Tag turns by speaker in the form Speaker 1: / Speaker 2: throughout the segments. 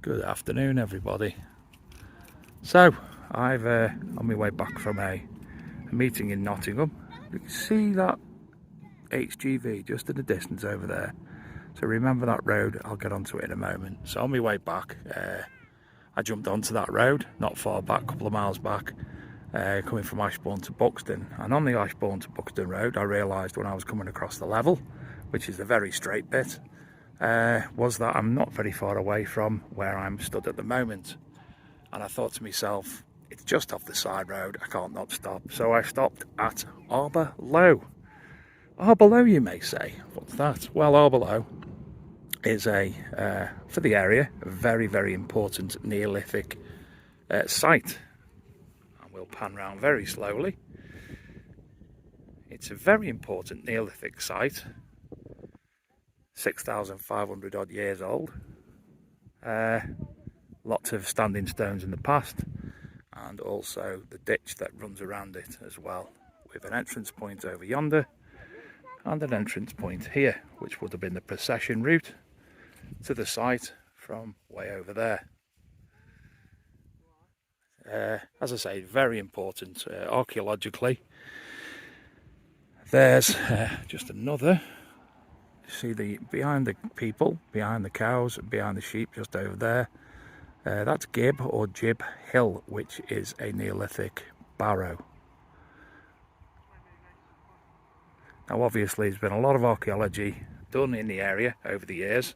Speaker 1: Good afternoon, everybody. So, I've on my way back from a meeting in Nottingham. You can see that HGV just in the distance over there. So remember that road, I'll get onto it in a moment. So on my way back, I jumped onto that road, not far back, a couple of miles back, coming from Ashbourne to Buxton. And on the Ashbourne to Buxton road, I realised when I was coming across the level, which is the very straight bit, was that I'm not very far away from where I'm stood at the moment. And I thought to myself, it's just off the side road, I can't not stop. So I stopped at Arbor Low. Arbor Low, you may say. What's that? Well, Arbor Low is for the area, a very, very important Neolithic site. And we'll pan round very slowly. It's a very important Neolithic site, 6,500 odd years old. Lots of standing stones in the past, and also the ditch that runs around it as well, with an entrance point over yonder and an entrance point here, which would have been the procession route to the site from way over there. As I say, very important archaeologically. There's just another. See behind the people, behind the cows, behind the sheep, just over there. That's Gib or Gib Hill, which is a Neolithic barrow. Now, obviously, there's been a lot of archaeology done in the area over the years,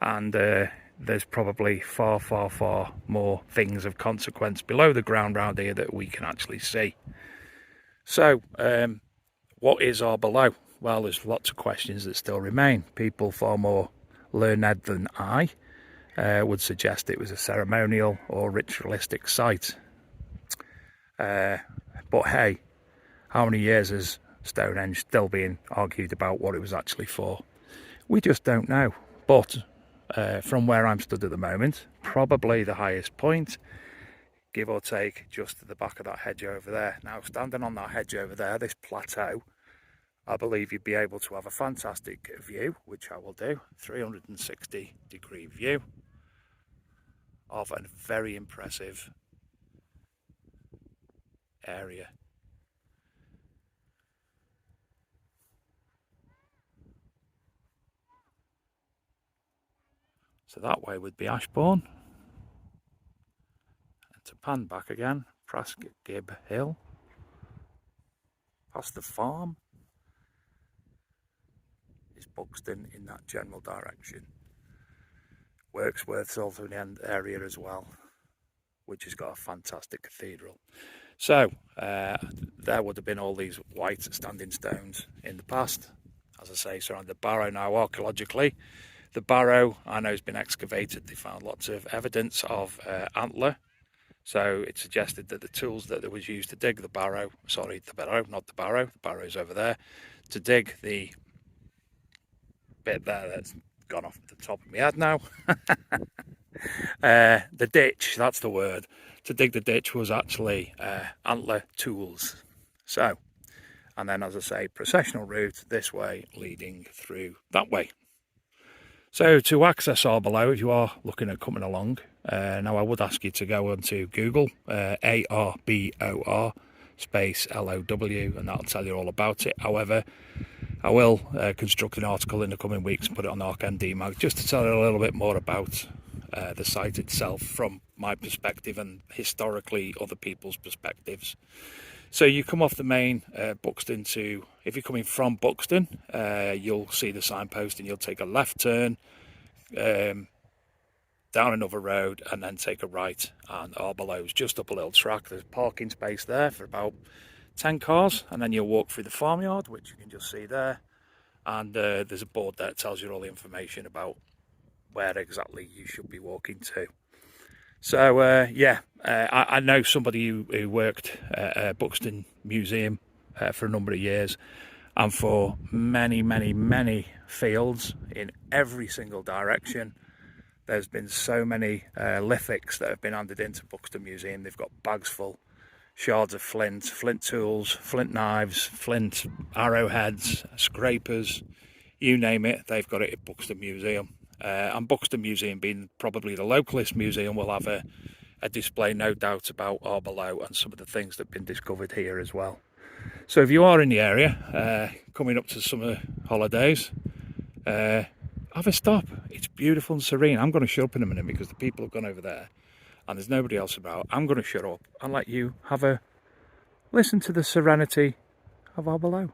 Speaker 1: and there's probably far, far, far more things of consequence below the ground round here that we can actually see. So, what is Arbor Low? Well, there's lots of questions that still remain. People far more learned than I would suggest it was a ceremonial or ritualistic site. But hey, how many years has Stonehenge still being argued about what it was actually for? We just don't know. But from where I'm stood at the moment, probably the highest point, give or take, just at the back of that hedge over there. Now, standing on that hedge over there, this plateau, I believe you'd be able to have a fantastic view, which I will do, 360-degree view of a very impressive area. So that way would be Ashbourne. And to pan back again, past Gib Hill, past the farm, is Buxton in that general direction. Wirksworth's also in the end area as well, which has got a fantastic cathedral. So there would have been all these white standing stones in the past, as I say, surrounding the barrow. Now, archaeologically, the barrow, I know, has been excavated. They found lots of evidence of antler, so it suggested that the tools that was used to dig the barrow, sorry, the barrow, not the barrow, the barrow's over there, to dig the bit there that's gone off the top of my head now. The ditch, that's the word. To dig the ditch was actually antler tools. So, and then, as I say, processional route this way leading through that way. So to access Arbor Low, if you are looking at coming along, now I would ask you to go onto Google, ARBOR space LOW, and that'll tell you all about it. However, I will construct an article in the coming weeks and put it on ArkND Mag just to tell you a little bit more about the site itself from my perspective and historically other people's perspectives. So you come off the main Buxton to, if you're coming from Buxton, you'll see the signpost and you'll take a left turn down another road and then take a right, and Arbor Low's just up a little track. There's parking space there for about 10 cars, and then you'll walk through the farmyard, which you can just see there, and there's a board there that tells you all the information about where exactly you should be walking to. So I know somebody who worked at Buxton Museum for a number of years, and for many, many, many fields in every single direction. There's been so many lithics that have been handed into Buxton Museum. They've got bags full, shards of flint, flint tools, flint knives, flint arrowheads, scrapers, you name it, they've got it at Buxton Museum. And Buxton Museum, being probably the localist museum, will have a display, no doubt, about Arbor Low and some of the things that have been discovered here as well. So if you are in the area, coming up to summer holidays, have a stop. It's beautiful and serene. I'm going to shut up in a minute because the people have gone over there and there's nobody else about. I'm going to shut up and let you have a listen to the serenity of Arbor Low,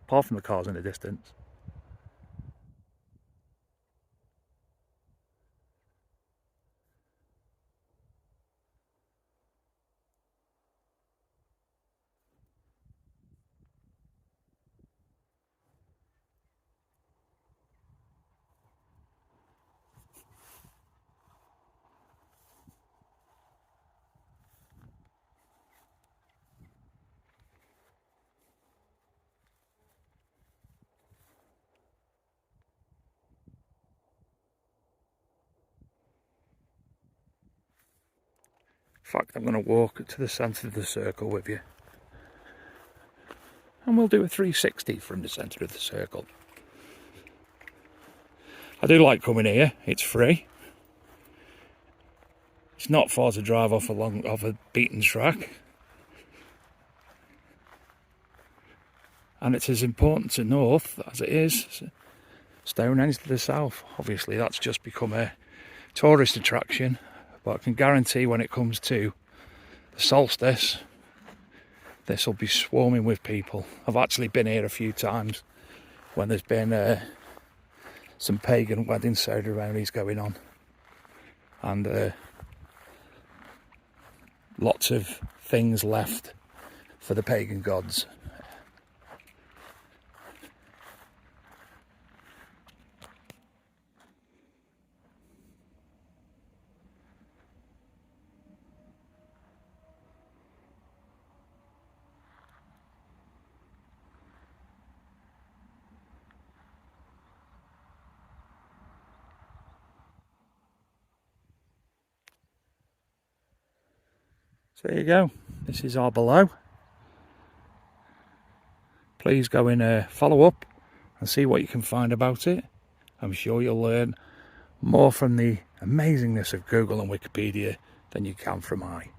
Speaker 1: apart from the cars in the distance. In fact, I'm going to walk to the centre of the circle with you. And we'll do a 360 from the centre of the circle. I do like coming here. It's free. It's not far to drive off a beaten track. And it's as important to North as it is Stonehenge to the south. Obviously, that's just become a tourist attraction. But I can guarantee when it comes to the solstice, this will be swarming with people. I've actually been here a few times when there's been some pagan wedding ceremonies going on. And lots of things left for the pagan gods. So there you go, this is Arbor Low. Please go and follow up and see what you can find about it. I'm sure you'll learn more from the amazingness of Google and Wikipedia than you can from I.